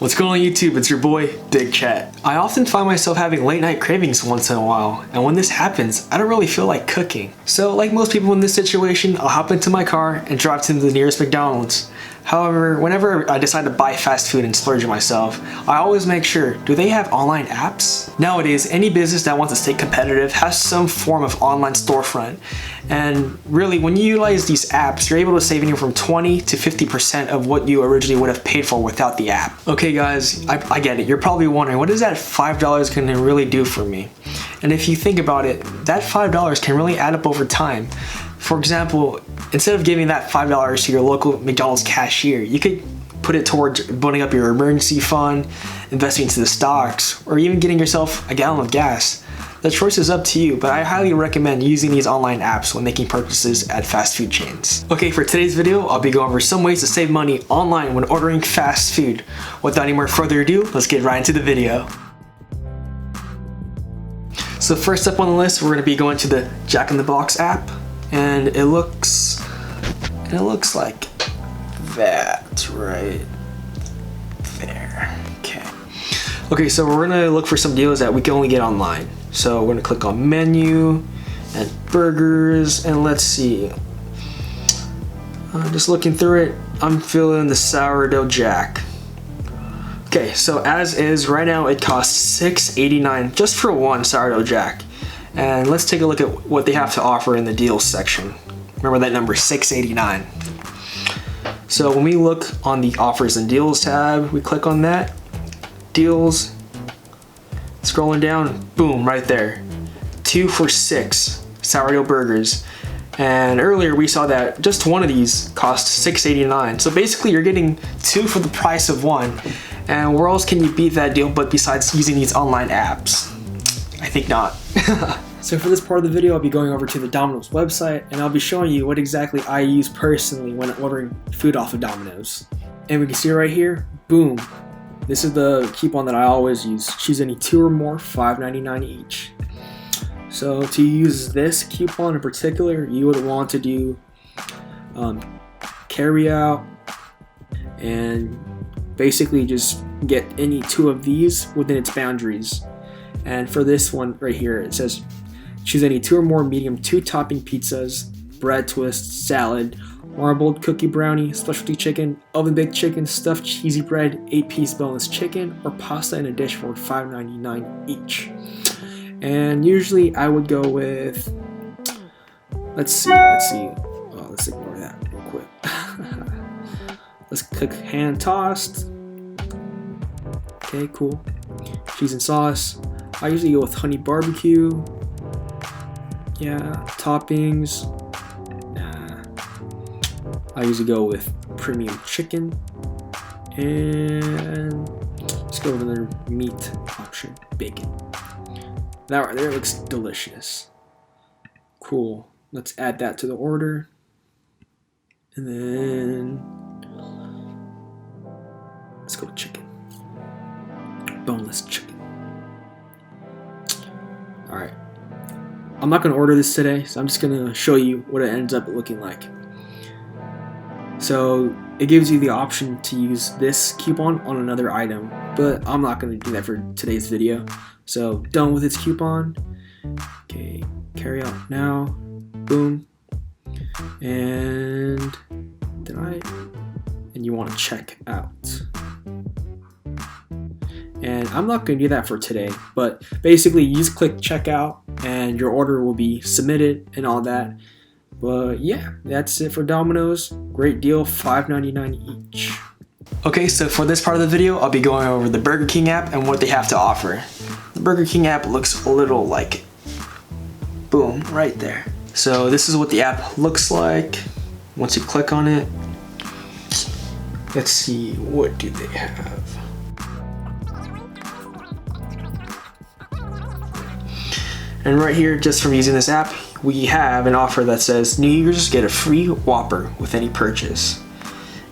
What's going on YouTube? It's your boy, Big Chet. I often find myself having late night cravings once in a while, and when this happens, I don't really feel like cooking. So like most people in this situation, I'll hop into my car and drive to the nearest McDonald's. However, whenever I decide to buy fast food and splurge on myself, I always make sure, do they have online apps? Nowadays, any business that wants to stay competitive has some form of online storefront. And really, when you utilize these apps, you're able to save anywhere from 20 to 50% of what you originally would have paid for without the app. Okay guys, I get it. You're probably wondering, what is that $5 gonna really do for me? And if you think about it, that $5 can really add up over time. For example, instead of giving that $5 to your local McDonald's cashier, you could put it towards building up your emergency fund, investing into the stocks, or even getting yourself a gallon of gas. The choice is up to you, but I highly recommend using these online apps when making purchases at fast food chains. Okay, for today's video, I'll be going over some ways to save money online when ordering fast food. Without any more further ado, let's get right into the video. So first up on the list, we're going to be going to the Jack in the Box app. And it looks like that right there. Okay, so we're gonna look for some deals that we can only get online. So we're gonna click on menu and burgers, and let's see. Just looking through it, I'm feeling the sourdough jack. Okay, so as is, right now it costs $6.89 just for one sourdough jack. And let's take a look at what they have to offer in the deals section. Remember that number, $6.89. So when we look on the offers and deals tab, we click on that, deals, scrolling down, boom, right there. 2 for $6 sourdough burgers. And earlier we saw that just one of these cost $6.89. So basically you're getting 2 for the price of one. And where else can you beat that deal but besides using these online apps? I think not. So for this part of the video, I'll be going over to the Domino's website and I'll be showing you what exactly I use personally when ordering food off of Domino's. And we can see right here, boom. This is the coupon that I always use. Choose any 2 or more, $5.99 each. So to use this coupon in particular, you would want to do carry out and basically just get any 2 of these within its boundaries. And for this one right here, it says choose any 2 or more medium 2-topping pizzas, bread twist, salad, marbled cookie brownie, specialty chicken, oven baked chicken, stuffed cheesy bread, 8-piece boneless chicken, or pasta in a dish for $5.99 each. And usually I would go with, let's see. Oh, let's ignore that real quick. Let's click hand tossed. Okay, cool. Cheese and sauce. I usually go with honey barbecue. Yeah, toppings. Nah. I usually go with premium chicken. And let's go with another meat option, bacon. That right there looks delicious. Cool. Let's add that to the order. And then let's go with chicken. Boneless chicken. Alright, I'm not going to order this today, so I'm just going to show you what it ends up looking like. So it gives you the option to use this coupon on another item, but I'm not going to do that for today's video. So done with its coupon. Okay, carry out now. Boom. And you want to check out. And I'm not going to do that for today, but basically you just click checkout and your order will be submitted and all that. But yeah, that's it for Domino's. Great deal, $5.99 each. Okay, so for this part of the video, I'll be going over the Burger King app and what they have to offer. The Burger King app looks a little like, boom, right there. So this is what the app looks like. Once you click on it, let's see, what do they have? And right here, just from using this app, we have an offer that says new users get a free Whopper with any purchase.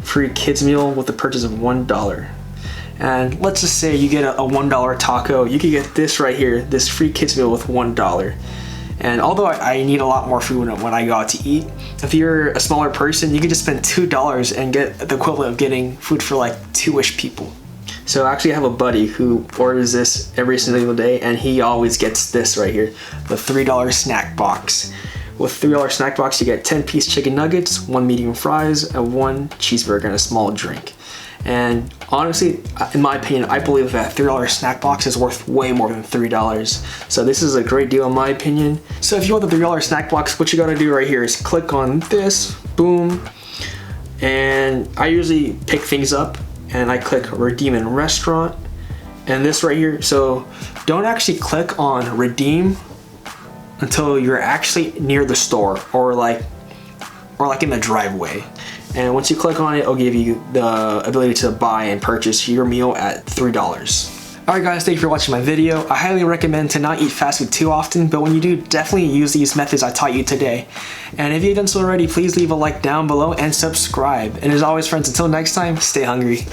Free kids meal with a purchase of $1. And let's just say you get a $1 taco, you can get this right here, this free kids meal with $1. And although I need a lot more food when I go out to eat, if you're a smaller person, you can just spend $2 and get the equivalent of getting food for like 2-ish people. So actually I have a buddy who orders this every single day, and he always gets this right here, the $3 snack box. With $3 snack box, you get 10-piece chicken nuggets, 1 medium fries, and 1 cheeseburger and a small drink. And honestly, in my opinion, I believe that $3 snack box is worth way more than $3. So this is a great deal in my opinion. So if you want the $3 snack box, what you gotta do right here is click on this, boom. And I usually pick things up and I click redeem in restaurant. And this right here, so don't actually click on redeem until you're actually near the store or like in the driveway. And once you click on it, it'll give you the ability to buy and purchase your meal at $3. Alright guys, thank you for watching my video. I highly recommend to not eat fast food too often, but when you do, definitely use these methods I taught you today. And if you've done so already, please leave a like down below and subscribe. And as always friends, until next time, stay hungry.